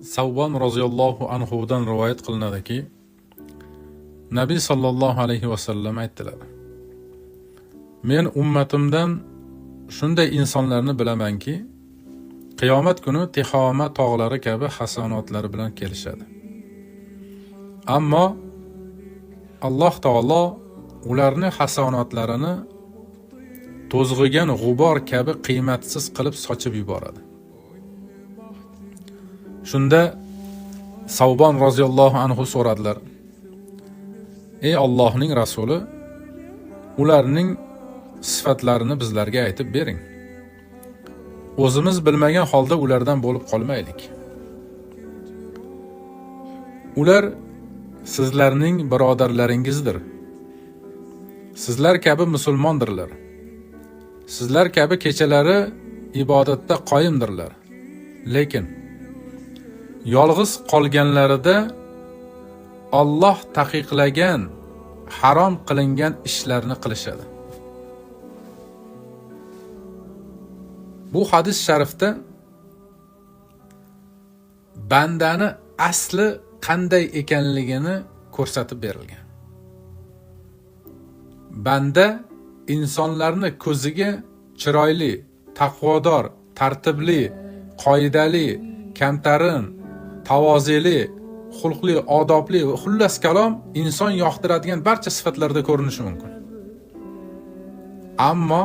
Savbon roziyallohu anhudan rivoyat qilinadiki, Nabiy sallallohu alayhi vasallam aytdilar: Men ummatimdan shunday insonlarni bilamanki, qiyomat kuni Tihoma tog'lari kabi hasanotlari bilan kelishadi. Ammo Alloh taolo ularning hasanotlarini to'zg'igan g'ubor kabi qiymatsiz qilib sochib yuboradi. Shunda Savbon roziyallohu anhu so'radilar: Ey Allohning rasuli, ularning sifatlarini bizlarga aytib bering. O'zimiz bilmagan holda ulardan bo'lib qolmaylik. Ular sizlarning birodarlaringizdir. Sizlar kabi musulmondirlar. Sizlar kabi kechalari ibodatda qoyimdirlar. Lekin yolg'iz qolganlarida Alloh taqiqlagan, harom qilingan ishlarni qilishadi. Bu hadis sharifda bandani asli qanday ekanligini ko'rsatib berilgan. Banda insonlarni ko'ziga chiroyli, taqvodor, tartibli, qoidali, kamtarin, tavozeli, xulqli, odobli va xullas kalom inson yoqtiradigan barcha sifatlarda ko'rinishi mumkin. Ammo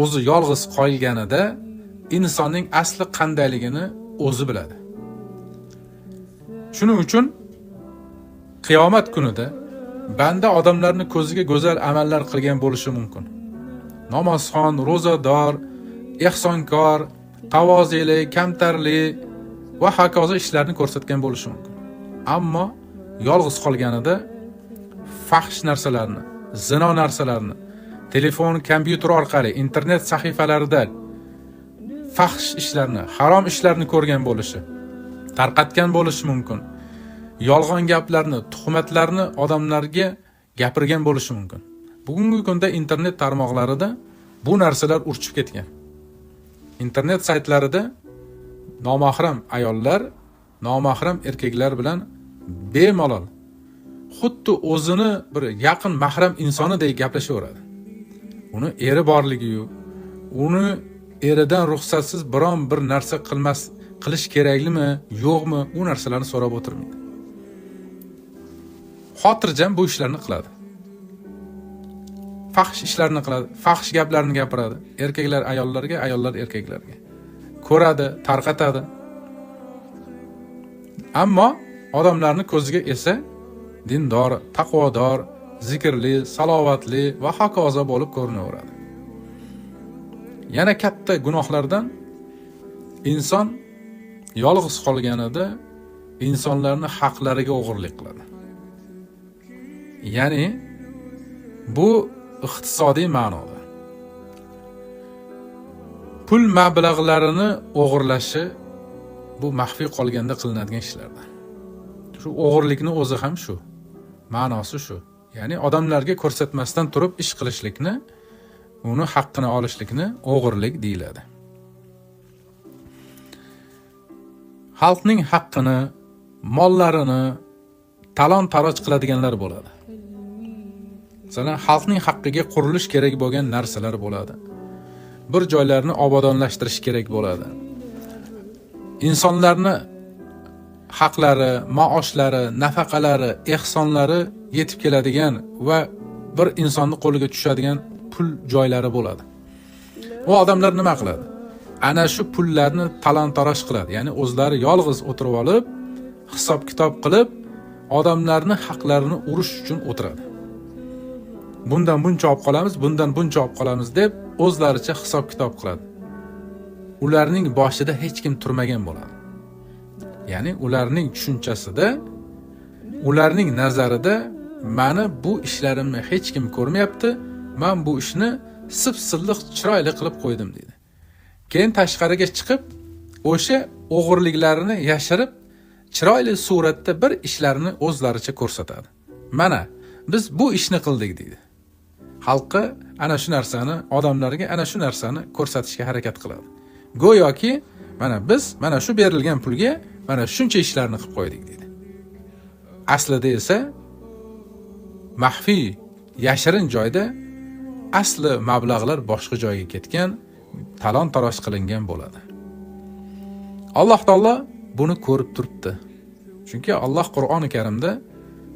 o'zi yolg'iz qolganida insonning asli qandayligini o'zi biladi. Shuning uchun qiyomat kunida banda odamlarning ko'ziga go'zal amallar qilgan bo'lishi mumkin. Namozxon, ro'zador, ehsonkor, tavozeli, kamtarli va hokazo ishlarni ko'rsatgan bo'lishi mumkin. Ammo yolg'iz qolganida fahsh narsalarni, zino narsalarni, telefon, kompyuter orqali, internet sahifalarida fahsh ishlarni, harom ishlarni ko'rgan bo'lishi, tarqatgan bo'lishi mumkin. Yolg'on gaplarni, tuhmatlarni odamlarga gapirgan bo'lishi mumkin. Bugungi kunda internet tarmoqlarida bu narsalar urchib ketgan. Internet saytlarida nomahram ayollar, nomahram erkaklar bilan bemalol xuddi o'zini bir yaqin mahram insonidek gaplashaveradi. Uni eri borligi-yu, uni eridan ruxsatsiz biron bir narsa qilish keraklimi, yo'qmi, u narsalarni so'rab o'tirmaydi. Xotirjam bu ishlarni qiladi. Fahsh ishlarni qiladi, fahsh gaplarni gapiradi. Erkaklar ayollarga, ayollar erkaklarga. Ko'radi, tarqatadi. Ammo odamlarning ko'ziga esa dindor, taqvodor, zikrli, salovatli va hokazo bo'lib ko'rinaveradi. Yana katta gunohlardan inson yolg'iz qolganida insonlarning haqlariga o'g'irlik qiladi. Ya'ni bu iqtisodiy ma'noda. Pul mablag'larini o'g'irlashi bu maxfiy qolganda qilinadigan ishlardan. Shu o'g'irlikni o'zi ham shu. Ma'nosi shu. Ya'ni odamlarga ko'rsatmasdan turib ish qilishlikni, uni haqqini olishlikni o'g'irlik deyiladi. Xalqning haqqini, mollarini talon-taroj qiladiganlar bo'ladi. Masalan, xalqning haqqiga qurilish kerak bo'lgan narsalar bo'ladi. Bir joylarni obodonlashtirish kerak bo'ladi. Insonlarni haqlari, maoshlari, nafaqalari, ehsonlari yetib keladigan va bir insonning qo'liga tushadigan pul joylari bo'ladi. U odamlar nima qiladi? Ana shu pullarni talon-taroj qiladi. Ya'ni o'zlari yolg'iz o'tirib olib, hisob-kitob qilib, odamlarning haqlarini urish uchun o'tiradi. Bundan buncha olib qolamiz, bundan buncha olib qolamiz deb o'zlaricha hisob-kitob qiladi. Ularning boshida hech kim turmagan bo'ladi. Ya'ni ularning tushunchasida, ularning nazarida meni bu ishlarimni hech kim ko'rmayapti, men bu ishni sip-silliq chiroyli qilib qo'ydim deydi. Keyin tashqariga chiqib, o'sha o'g'irliklarini yashirib, chiroyli suratda bir ishlarini o'zlaricha ko'rsatadi. Mana biz bu ishni qildik deydi. Xalqqa ana shu narsani, odamlarga ana shu narsani ko'rsatishga harakat qiladi. Go'yoki mana biz mana shu berilgan pulga mana shuncha ishlarni qilib qo'ydik deydi. Aslida esa maxfiy, yashirin joyda asli mablag'lar boshqa joyga ketgan, talon-taroj qilingan bo'ladi. Alloh taolo buni ko'rib turibdi. Chunki Alloh Qur'oni Karimda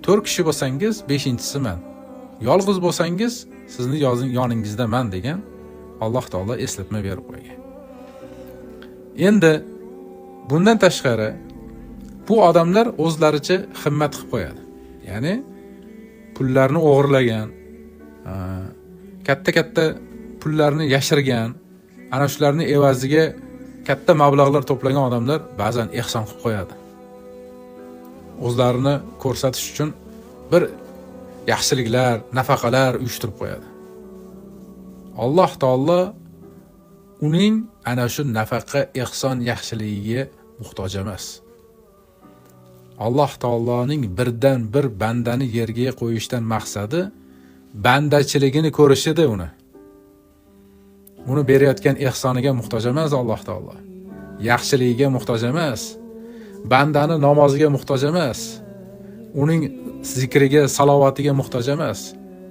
4 kishi bo'lsangiz 5-inchisi men. Yolg'iz bo'lsangiz sizni yoningizdaman degan Alloh taolo eslatma berib qo'ygan. Endi bundan tashqari bu odamlar o'zlaricha himmat qilib qo'yadi. Ya'ni pullarni o'g'irlagan, katta pullarni yashirgan, ana shularni evaziga katta mablag'lar to'plagan odamlar ba'zan ehson qilib qo'yadi. O'zlarini ko'rsatish uchun bir yaxshiliklar, nafaqalar uyushtirib qo'yadi. Alloh taolo uning ana shu nafaqa, ehson, yaxshiligiga muhtoj emas. Alloh taoloning birdan bir bandani yerga qo'yishdan maqsadi bandachiligini ko'rishida uni berayotgan ehsoniga muhtoj emas Alloh taolo. Yaxshiligiga muhtoj emas. Bandani namoziga muhtoj emas. Uning zikriga, salovatiga muhtoj emas.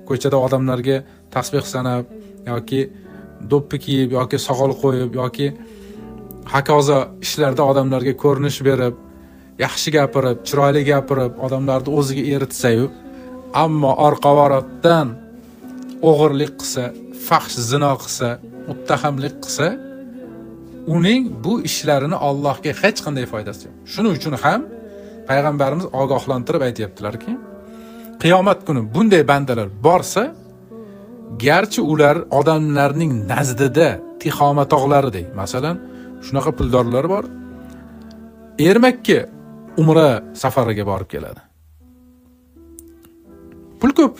Ko'chada odamlarga tasbih sanab yoki do'ppi kiyib yoki soqol qo'yib yoki hokazo ishlarda odamlarga ko'rinish berib, yaxshi gapirib, chiroyli gapirib, odamlarni o'ziga eritsa-yu, ammo orqa-varotdan o'g'irlik qilsa, fahsh zino qilsa, muttahamlik qilsa, uning bu ishlarini Allohga hech qanday foydasi yo'q. Shuning uchun ham payg'ambarimiz ogohlantirib aytibdilar-ki, qiyomat kuni bunday bandalar borsa, garchi ular odamlarning nazdida Tixoma tog'laridek, masalan, shunaqa puldorlar bor, Ermakka umra safariga borib keladi. Pul ko'p.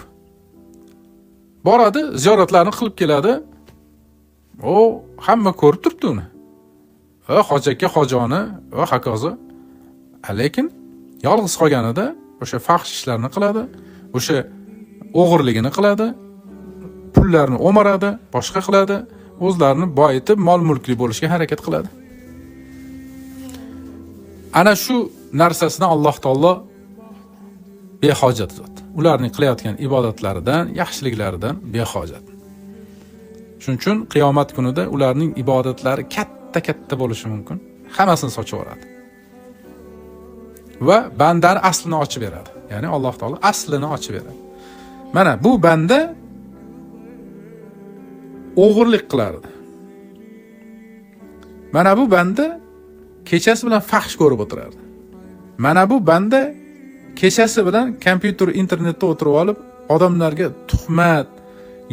Boradi, ziyoratlarni qilib keladi. O, hamma ko'rib turibdi uni. Va hojiga hojoni va hokazo. Lekin yolg'iz qolganida o'sha fahsh ishlarni qiladi, o'sha o'g'irligini qiladi, pullarni o'maradi, boshqa qiladi, o'zlarini boyitib, mol-mulkli bo'lishga harakat qiladi. Ana shu narsasini Alloh taolo behojat zot. Ularning qilayotgan ibodatlaridan, yaxshiliklaridan behojat. Shuning uchun qiyomat kunida ularning ibodatlari katta bo'lishi mumkin. Hammasini sochib yuboradi. Va bandani aslini ochib beradi. Ya'ni Alloh taolo aslini ochib beradi. Mana bu banda o'g'irlik qilardi. Mana bu banda kechasi bilan fahsh ko'rib o'tirardi. Mana bu banda kechasi bilan kompyuter, internetda o'tirib olib, odamlarga tuhmat,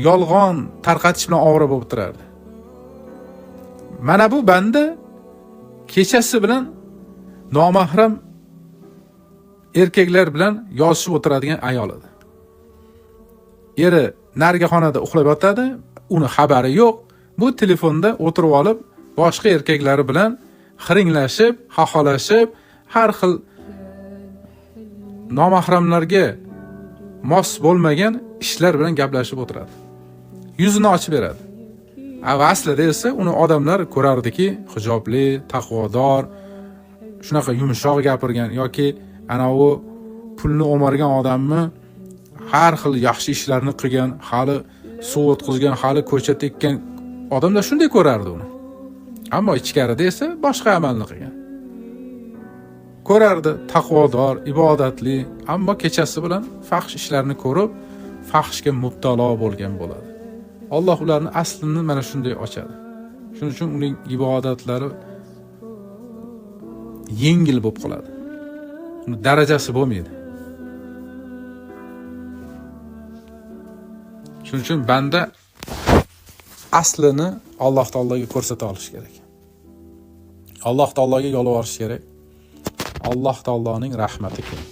yolg'on tarqatish bilan ovora bo'lib o'tirardi. Mana bu banda kechasi bilan nomahram erkaklar bilan yozishib o'tiradigan ayol edi. Eri narigi xonada uxlab yotadi, uni xabari yo'q. Bu telefonda o'tirib olib, boshqa erkaklari bilan xiringlashib, xaxolashib, har xil nomahramlarga mos bo'lmagan ishlar bilan gaplashib o'tiradi. Yuzini ochib beradi. Aslida esa uni odamlar ko'rardiki, hijobli, taqvodor, shunaqa yumshoq gapirgan yoki ana u pulni o'margan odamni har xil yaxshi ishlarni qilgan, hali suv o'tkazgan, hali ko'cha tekkan odamlar shunday ko'rardi uni. Ammo ichkarida esa boshqa amalni qilgan. Ko'rardi, taqvodor, ibodatli, ammo kechasi bilan fahsh ishlarni ko'rib, fahshga mubtalo bo'lgan bo'ladi. Alloh ularni aslini mana shunday ochadi. Shuning uchun uning ibodatlari yengil bo'lib qoladi. Uni darajasi bo'lmaydi. Shuning uchun banda aslini Alloh taologa ko'rsata olish kerak. Alloh taologa yolvorish kerak. Alloh taoloning rahmati kerak.